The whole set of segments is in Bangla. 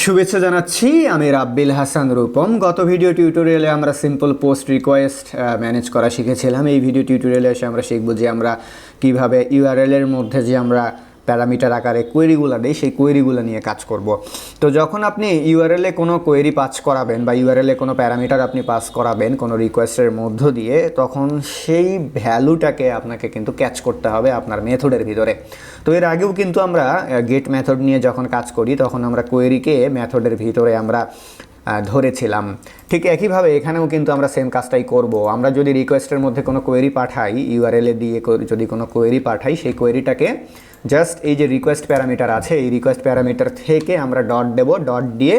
শুভেচ্ছা জানাচ্ছি। আমি রাব্বিল হাসান রূপম। গত ভিডিও টিউটোরিয়ালে আমরা সিম্পল পোস্ট রিকোয়েস্ট ম্যানেজ করা শিখেছিলাম। এই ভিডিও টিউটোরিয়ালে এসে আমরা শিখব যে আমরা কিভাবে ইউআরএলের মধ্যে যে আমরা প্যারামিটার আকারে কোয়েরিগুলো দিই সেই কোয়েরিগুলো নিয়ে কাজ করব। তো যখন আপনি ইউআরএলে কোনো কোয়েরি পাস করাবেন বা ইউআরএলে কোনো প্যারামিটার আপনি পাস করাবেন কোনো রিকোয়েস্টের মধ্য দিয়ে, তখন সেই ভ্যালুটাকে আপনাকে কিন্তু ক্যাচ করতে হবে আপনার মেথডের ভিতরে। তো এর আগেও কিন্তু আমরা গেট মেথড নিয়ে যখন কাজ করি তখন আমরা কোয়েরিকে মেথডের ভিতরে আমরা ধরেছিলাম। ঠিক একইভাবে এখানেও কিন্তু আমরা সেম কাজটাই করব। আমরা যদি রিকোয়েস্টের মধ্যে কোনো কোয়েরি পাঠাই, ইউআরএলে দিয়ে যদি কোনো কোয়েরি পাঠাই, সেই কোয়েরিটাকে জাস্ট এই যে রিকোয়েস্ট প্যারামিটার আছে এই রিকোয়েস্ট প্যারামিটার থেকে আমরা ডট দেব, ডট দিয়ে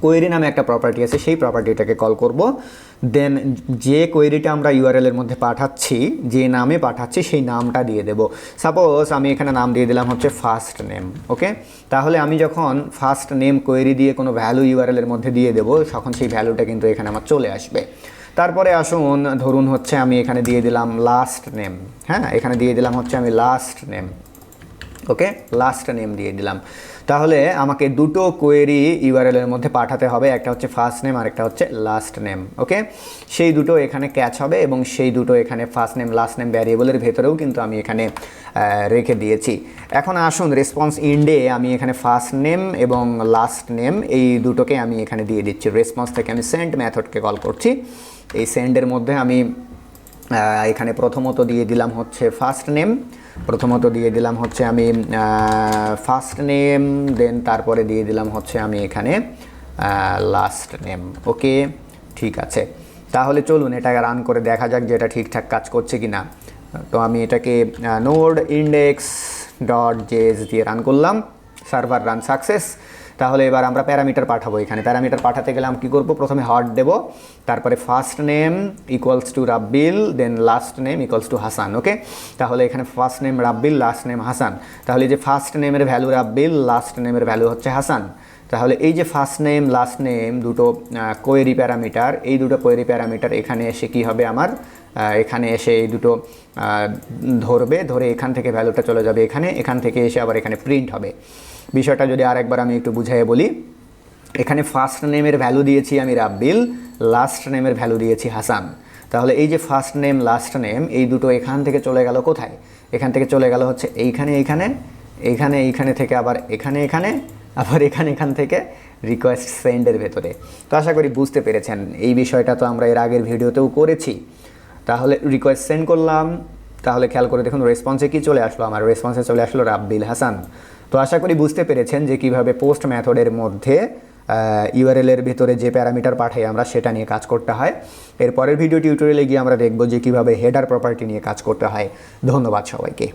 কোয়েরি নামে একটা প্রপার্টি আছে সেই প্রপার্টিটাকে কল করব। দেন যে কোয়েরিটা আমরা ইউআরএলের মধ্যে পাঠাচ্ছি, যে নামে পাঠাচ্ছি সেই নামটা দিয়ে দেব। সাপোজ আমি এখানে নাম দিয়ে দিলাম হচ্ছে ফার্স্ট নেম। ওকে, তাহলে আমি যখন ফার্স্ট নেম কোয়েরি দিয়ে কোনো ভ্যালু ইউআরএলের মধ্যে দিয়ে দেব, তখন সেই ভ্যালুটা কিন্তু এখানে আমার চলে আসবে। তারপরে আসুন, ধরুন হচ্ছে আমি এখানে দিয়ে দিলাম লাস্ট নেম। হ্যাঁ, এখানে দিয়ে দিলাম হচ্ছে আমি লাস্ট নেম। ওকে, লাস্ট নেম দিয়ে দিলাম। তাহলে আমাকে দুটো কোয়েরি ইউআরএলের মধ্যে পাঠাতে হবে, একটা হচ্ছে ফার্স্ট নেম আর একটা হচ্ছে লাস্ট নেম। ওকে, সেই দুটো এখানে ক্যাচ হবে এবং সেই দুটো এখানে ফার্স্ট নেম লাস্ট নেম ভ্যারিয়েবলের ভেতরেও কিন্তু আমি এখানে রেখে দিয়েছি। এখন আসুন রেসপন্স ইন্ডে আমি এখানে ফার্স্ট নেম এবং লাস্ট নেম এই দুটোকে আমি এখানে দিয়ে দিচ্ছি। রেসপন্স থেকে আমি সেন্ড মেথডকে কল করছি। এই সেন্ডের মধ্যে আমি এখানে প্রথমত দিয়ে দিলাম হচ্ছে ফার্স্ট নেম, প্রথমত দিয়ে দিলাম হচ্ছে আমি ফার্স্ট নেম, দেন তারপরে দিয়ে দিলাম হচ্ছে আমি এখানে লাস্ট নেম। ওকে, ঠিক আছে। তাহলে চলুন এটাকে রান করে দেখা যাক যে এটা ঠিকঠাক কাজ করছে কি না। তো আমি এটাকে নোড ইন্ডেক্স ডট জেএস দিয়ে রান করলাম, সার্ভার রান সাকসেস। তাহলে এবার আমরা প্যারামিটার পাঠাবো। এখানে প্যারামিটার পাঠাতে গেলে আমি কী করবো, প্রথমে হট দেব, তারপরে first name equals to Rabbil, then last name equals to Hasan. Okay, তাহলে এখানে first name Rabbil, last name Hasan. তাহলে এই যে ফার্স্ট নেমের ভ্যালু রাব্বিল, লাস্ট নেমের ভ্যালু হচ্ছে হাসান। তাহলে এই যে ফার্স্ট নেম লাস্ট নেম দুটো কোয়েরি প্যারামিটার, এই দুটো কোয়েরি প্যারামিটার এখানে এসে কী হবে, আমার এখানে এসে এই দুটো ধরবে, ধরে এখান থেকে ভ্যালুটা চলে যাবে এখানে, এখান থেকে এসে আবার এখানে প্রিন্ট হবে। বিষয়টা যদি আরেকবার আমি একটু বুঝাইয়ে বলি, এখানে ফার্স্ট নেমের ভ্যালু দিয়েছি আমি রাব্বিল, লাস্ট নেমের ভ্যালু দিয়েছি হাসান। তাহলে এই যে ফার্স্ট নেম লাস্ট নেম এই দুটো এখান থেকে চলে গেল কোথায়, এখান থেকে চলে গেল হচ্ছে এইখানে, এইখানে, এইখানে, এইখানে থেকে আবার এখানে, এখানে, আবার এখানে, এখান থেকে রিকোয়েস্ট সেন্ডের ভেতরে। তো আশা করি বুঝতে পেরেছেন। এই বিষয়টা তো আমরা এর আগের ভিডিওতেও করেছি। তাহলে রিকোয়েস্ট সেন্ড করলাম, তাহলে খেয়াল করে দেখুন রেসপন্সে কি চলে আসলো, আমার রেসপন্সে চলে আসলো রাব্বিল হাসান। তো আশা করি বুঝতে পেরেছেন যে কিভাবে পোস্ট মেথডের মধ্যে ইউআরএলের ভেতরে যে প্যারামিটার পাঠাই আমরা সেটা নিয়ে কাজ করতে হয়। এর পরের ভিডিও টিউটোরিয়ালে গিয়ে আমরা দেখব যে কিভাবে হেডার প্রপার্টি নিয়ে কাজ করতে হয়। ধন্যবাদ সবাইকে।